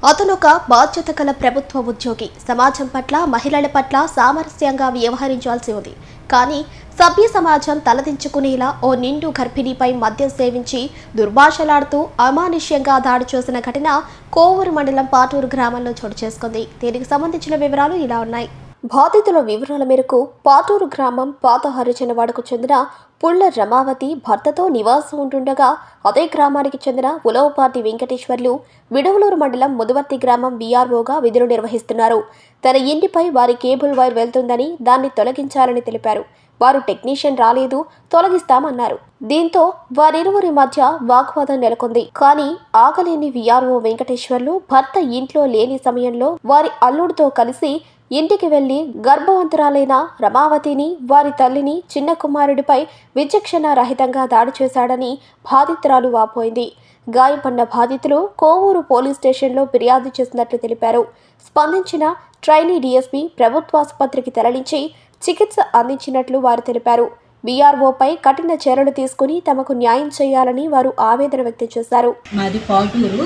అతను ఒక బాధ్యత గల ప్రభుత్వ ఉద్యోగి. సమాజం పట్ల, మహిళల పట్ల సామరస్యంగా వ్యవహరించాల్సి ఉంది. కానీ సభ్య సమాజం తలదించుకునేలా ఓ నిండు గర్భిణిపై మద్యం సేవించి దుర్భాషలాడుతూ అమానుష్యంగా దాడి చేసిన ఘటన కోవూరు మండలం పాటూరు గ్రామంలో చోటు చేసుకుంది. దీనికి సంబంధించిన వివరాలు ఇలా ఉన్నాయి. బాధితుల వివరాల మేరకు పాటూరు గ్రామం పాత హరిజనవాడకు చెందిన పుళ్ల రమావతి భర్తతో నివాసం ఉంటుండగా అదే గ్రామానికి చెందిన ఉలవపాటి వెంకటేశ్వర్లు విడవలూరు మండలం ముదువర్తి గ్రామం వీఆర్ఓగా విధులు నిర్వహిస్తున్నారు. తన ఇంటిపై వారి కేబుల్ వైర్ వెళ్తుందని దాన్ని తొలగించాలని తెలిపారు. వారు టెక్నీషియన్ రాలేదు, తొలగిస్తామన్నారు. దీంతో వారిరువురి మధ్య వాగ్వాదం నెలకొంది. కానీ ఆగలేని వీఆర్ఓ వెంకటేశ్వర్లు భర్త ఇంట్లో లేని సమయంలో వారి అల్లుడితో కలిసి ఇంటికి వెళ్లి గర్భవంతురాలైన రమావతిని, వారి తల్లిని, చిన్న కుమారుడిపై విచక్షణ రహితంగా దాడి చేశాడని బాధితురాలు వాపోయింది. గాయపడిన బాధితులు కోవూరు పోలీస్ స్టేషన్లో ఫిర్యాదు చేసినట్లు తెలిపారు. స్పందించిన ట్రైనీ డీఎస్పీ ప్రభుత్వాసుపత్రికి తరలించి చికిత్స అందించినట్లు వారు తెలిపారు. బీఆర్ఓపై కఠిన చర్యలు తీసుకుని తమకు న్యాయం చేయాలని వారు ఆవేదన వ్యక్తం చేశారు. మాది పాటూరు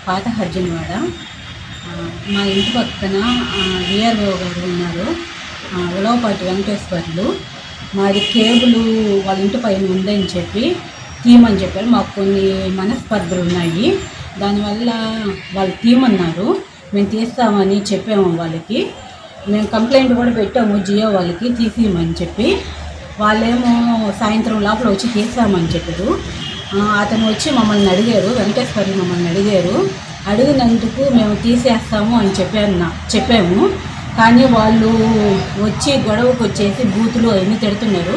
పాత హర్జన్వాడ. మా ఇంటి పక్కన వీఆర్ఓ గారు ఉన్నారు, ఉలవపాటి వెంకటేశ్వర్లు. మాది కేబుల్ వాళ్ళ ఇంటి పైన ఉందని చెప్పి తీయమని చెప్పారు. మాకు కొన్ని మనస్పర్ధలు ఉన్నాయి, దానివల్ల వాళ్ళు తీయమన్నారు. మేము తీస్తామని చెప్పాము వాళ్ళకి. మేము కంప్లైంట్ కూడా పెట్టాము జియో వాళ్ళకి తీసేయమని చెప్పి. వాళ్ళేమో సాయంత్రం లోపల వచ్చి తీస్తామని చెప్పారు. అతను వచ్చి మమ్మల్ని అడిగారు, వెంకటేశ్వర్లు మమ్మల్ని అడిగారు. అడిగినందుకు మేము తీసేస్తాము అని చెప్పాము. కానీ వాళ్ళు వచ్చి గొడవకు వచ్చేసి బూతులు అవన్నీ తిడుతున్నారు.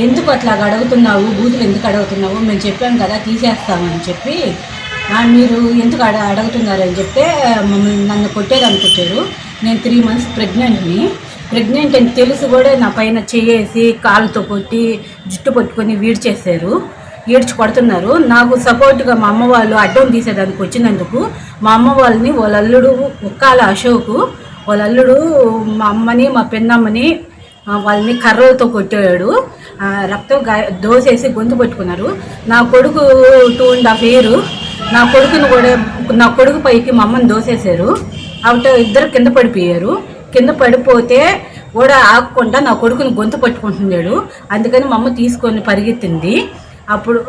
ఎందుకు అట్లా అడుగుతున్నావు, బూతులు ఎందుకు అడుగుతున్నావు, మేము చెప్పాము కదా తీసేస్తామని చెప్పి. మీరు ఎందుకు అడుగుతున్నారని చెప్తే నన్ను కొట్టేదనుకుంటారు. నేను 3 months ప్రెగ్నెంట్ అని తెలుసు కూడా నా పైన చేసి కాళ్ళతో కొట్టి జుట్టు పట్టుకొని ఈడ్చి కొడుతున్నారు. నాకు సపోర్ట్గా మా అమ్మ వాళ్ళు అడ్డం తీసేదానికి వచ్చినందుకు మా అమ్మ వాళ్ళని వాళ్ళ అల్లుడు ఉక్కాల అశోకు, వాళ్ళ అల్లుడు మా అమ్మని మా పెన్నమ్మని వాళ్ళని కర్రలతో కొట్టాడు. రక్తం దోసేసి గొంతు పట్టుకున్నారు. నా కొడుకు 2.5 years, నా కొడుకు పైకి మా అమ్మని దోసేశారు. ఇద్దరు కింద పడిపోయారు. కింద పడిపోతే కూడా ఆగకుండా నా కొడుకుని గొంతు పట్టుకుంటున్నాడు. అందుకని మా అమ్మ తీసుకొని పరిగెత్తింది. అప్పుడు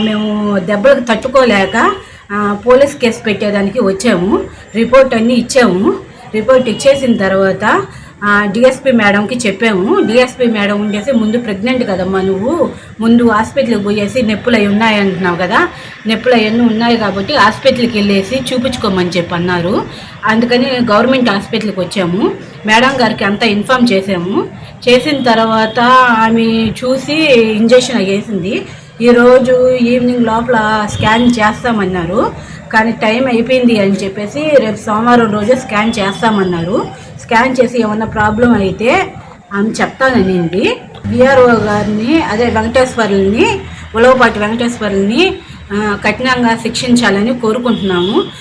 మేము దెబ్బలకు తట్టుకోలేక పోలీస్ కేసు పెట్టేదానికి వచ్చాము. రిపోర్ట్ అన్నీ ఇచ్చాము. రిపోర్ట్ ఇచ్చేసిన తర్వాత డిఎస్పీ మేడంకి చెప్పాము. డిఎస్పీ మేడం ఉండేసి ముందు ప్రెగ్నెంట్ కదమ్మా, నువ్వు ముందు హాస్పిటల్కి పోయేసి నొప్పులు అవి ఉన్నాయి అంటున్నావు కదా, నొప్పులు అవన్నీ ఉన్నాయి కాబట్టి హాస్పిటల్కి వెళ్ళేసి చూపించుకోమని చెప్పి అన్నారు. అందుకని గవర్నమెంట్ హాస్పిటల్కి వచ్చాము. మేడం గారికి అంతా ఇన్ఫామ్ చేసాము. చేసిన తర్వాత ఆమె చూసి ఇంజెక్షన్ వేసింది. ఈరోజు ఈవినింగ్ లోపల స్కాన్ చేస్తామన్నారు. కానీ టైం అయిపోయింది అని చెప్పేసి రేపు సోమవారం రోజు స్కాన్ చేస్తామన్నారు. స్కాన్ చేసి ఏమన్నా ప్రాబ్లం అయితే ఆమె చెప్తాననింది. వీఆర్ఓ గారిని, అదే వెంకటేశ్వర్లని, ఉలవపాటి వెంకటేశ్వర్లని కఠినంగా శిక్షించాలని కోరుకుంటున్నాము.